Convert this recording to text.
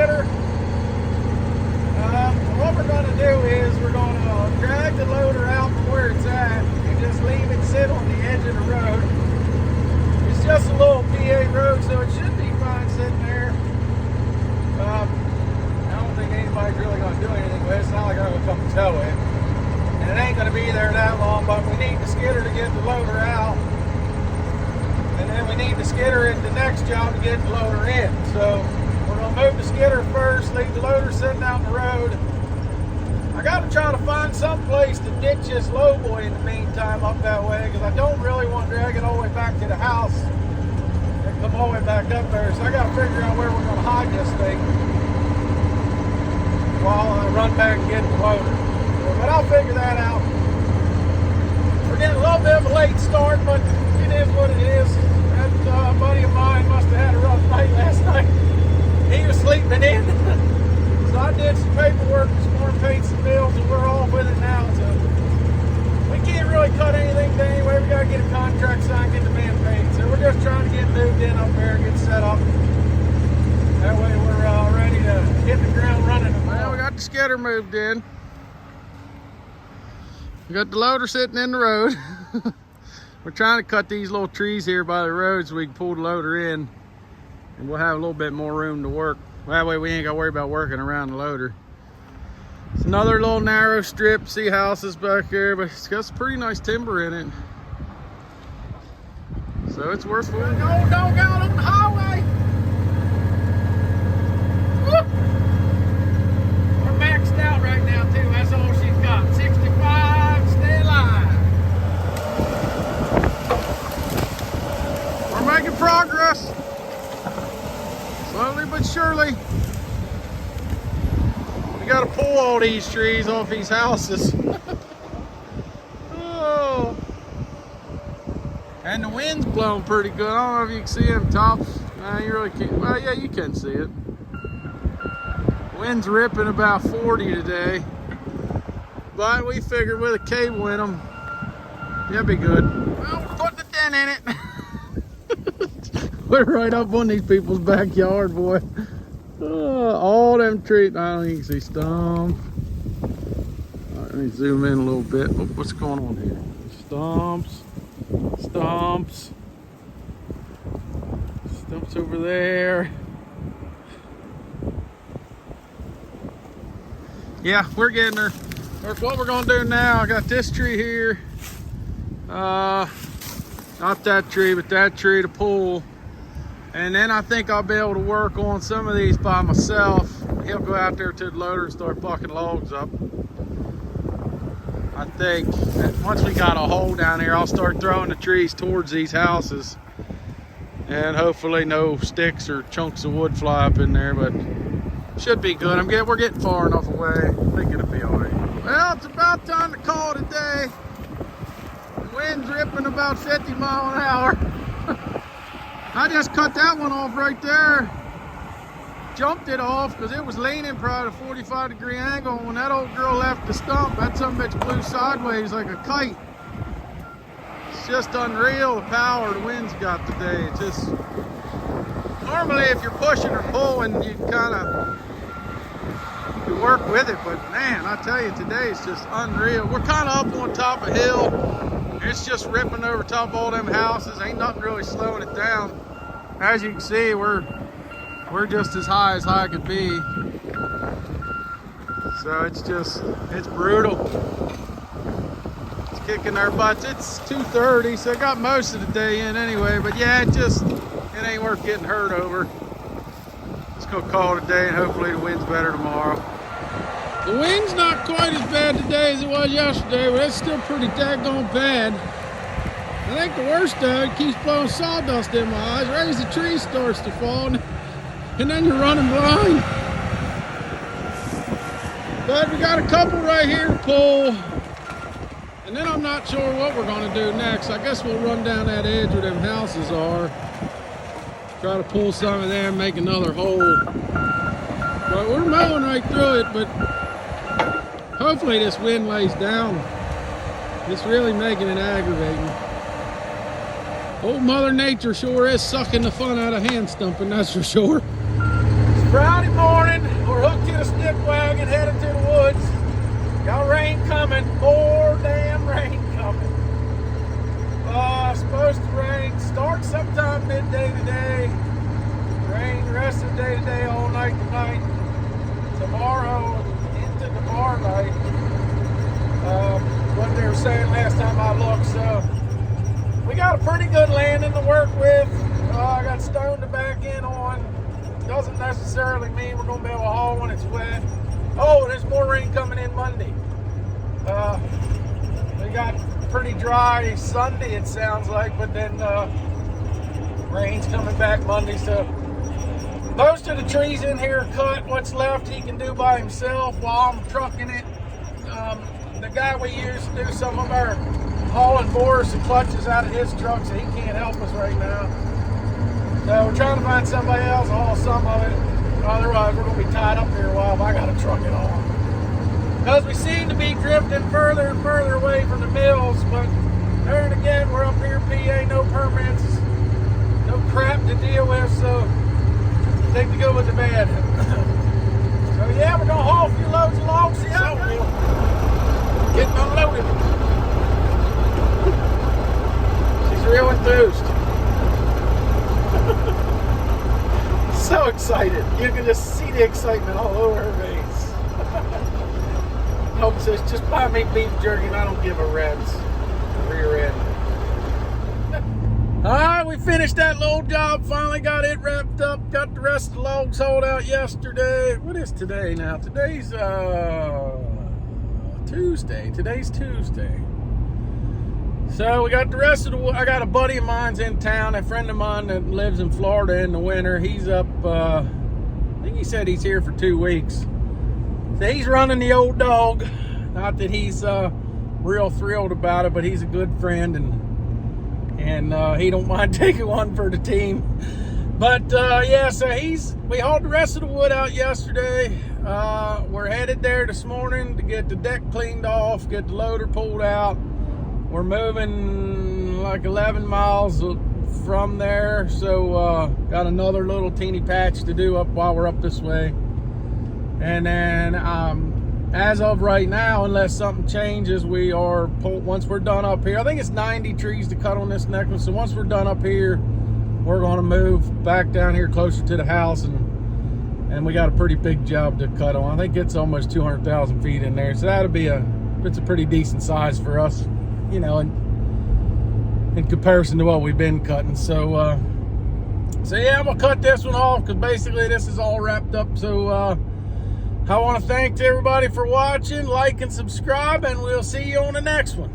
loader. What we're going to do is we're going to drag the loader out from where it's at and just leave it sit on the edge of the road. It's just a little PA road, so it should be fine sitting there. I don't think anybody's really going to do anything with it. It's not like I'm going to come tow it. And it ain't going to be there that long, but we need the skidder to get the loader out. And then we need the skidder at the next job to get the loader in. So we're going to move the skidder first, leave the loader sitting out in the road. I got to try to find some place to ditch this lowboy in the meantime up that way, because I don't really want to drag it all the way back to the house and come all the way back up there. So I got to figure out where we're going to hide this thing while I run back and get the loader. But I'll figure that out. We're getting a little bit of a late start, but it is what it is. That buddy of mine must have had a rough night last night. He was sleeping in. So I did some paperwork this morning, paid some bills, and we're off with it now. So we can't really cut anything down anyway. We got to get a contract signed, get the man paid. So we're just trying to get moved in up there, get set up. That way we're ready to hit the ground running. Well, we got the skidder moved in. We got the loader sitting in the road. We're trying to cut these little trees here by the road so we can pull the loader in, and we'll have a little bit more room to work. That way we ain't got to worry about working around the loader. It's another little narrow strip. See houses back there, but it's got some pretty nice timber in it. So it's worth it. No dog out on the highway. Woo! We're maxed out right now too. That's all she's got. 65, stay alive. We're making progress. Slowly but surely. We got to pull all these trees off these houses. Oh. And the wind's blowing pretty good. I don't know if you can see them tops. No, you really can't. Well, yeah, you can see it. Wind's ripping about 40 today. But we figured with a cable in them, it'll be good. Well, we're putting a dent in it. We're right up on these people's backyard, boy. All them trees. I don't even see stumps. All right, let me zoom in a little bit. Oh, what's going on here? Stumps. Stumps. Stumps over there. Yeah, we're getting there. What we're gonna do now, I got this tree here. Not that tree, but that tree to pull. And then I think I'll be able to work on some of these by myself. He'll go out there to the loader and start bucking logs up. I think that once we got a hole down here, I'll start throwing the trees towards these houses. And hopefully no sticks or chunks of wood fly up in there, but should be good. We're getting far enough away. I think it'll be all right. Well, it's about time to call it a day. The wind's ripping about 50 miles an hour. I just cut that one off right there. Jumped it off because it was leaning probably at a 45-degree angle. When that old girl left the stump, that son of a bitch blew sideways like a kite. It's just unreal the power the wind's got today. It's just, normally if you're pushing or pulling, you kind of, you work with it, but man, I tell you, today it's just unreal. We're kind of up on top of a hill. It's just ripping over top of all them houses. Ain't nothing really slowing it down. As you can see, we're just as high could be. So it's brutal. It's kicking our butts. It's 2:30, so I got most of the day in anyway. But yeah, it ain't worth getting hurt over. Just gonna call it a day, and hopefully the wind's better tomorrow. The wind's not quite as bad today as it was yesterday, but it's still pretty daggone bad. I think the worst though, it keeps blowing sawdust in my eyes. Right as the tree starts to fall, and then you're running blind. But we got a couple right here to pull. And then I'm not sure what we're gonna do next. I guess we'll run down that edge where them houses are. Try to pull some of them, make another hole. But we're mowing right through it, but hopefully this wind lays down. It's really making it aggravating. Old Mother Nature sure is sucking the fun out of hand stumping, that's for sure. Friday morning, we're hooked to the stick wagon, headed to the woods. Got rain coming, more damn rain coming. Supposed to rain, start sometime midday today. Rain the rest of the day today, all night tonight. Tomorrow into tomorrow night. What they were saying last time I looked, so we got a pretty good landing to work with. I got stone to back in on. Doesn't necessarily mean we're going to be able to haul when it's wet. Oh, there's more rain coming in Monday. We got pretty dry Sunday, it sounds like, but then rain's coming back Monday. So most of the trees in here are cut. What's left he can do by himself while I'm trucking it. The guy we use to do some of our hauling bores and clutches out of his truck, so he can't help us right now. So we're trying to find somebody else to haul some of it. Otherwise, we're going to be tied up here a while if I got to truck it on. Because we seem to be drifting further and further away from the mills, but there and again, we're up here in PA, no permits, no crap to deal with, so take the good with the bad. So yeah, we're going to haul a few loads of logs, see how it goes. Getting unloaded. She's real enthused. So excited. You can just see the excitement all over her face. Hope says, just buy me beef jerky and I don't give a rat's rear end. Alright, we finished that little job. Finally got it wrapped up. Got the rest of the logs hauled out yesterday. What is today now? Today's Tuesday. Today's Tuesday. So we got the rest of the, I got a buddy of mine's in town, a friend of mine that lives in Florida in the winter. He's up, I think he said he's here for 2 weeks. So he's running the old dog. Not that he's real thrilled about it, but he's a good friend and he don't mind taking one for the team. But yeah, so we hauled the rest of the wood out yesterday. We're headed there this morning to get the deck cleaned off, get the loader pulled out. We're moving like 11 miles from there, so got another little teeny patch to do up while we're up this way. And then as of right now, unless something changes, we are once we're done up here, I think it's 90 trees to cut on this next one. So once we're done up here, we're going to move back down here closer to the house, and we got a pretty big job to cut on. I think it's almost 200,000 feet in there, so that'll be it's a pretty decent size for us, you know, in comparison to what we've been cutting. So yeah, I'm gonna cut this one off because basically this is all wrapped up. So I want to thank everybody for watching, like and subscribe, and we'll see you on the next one.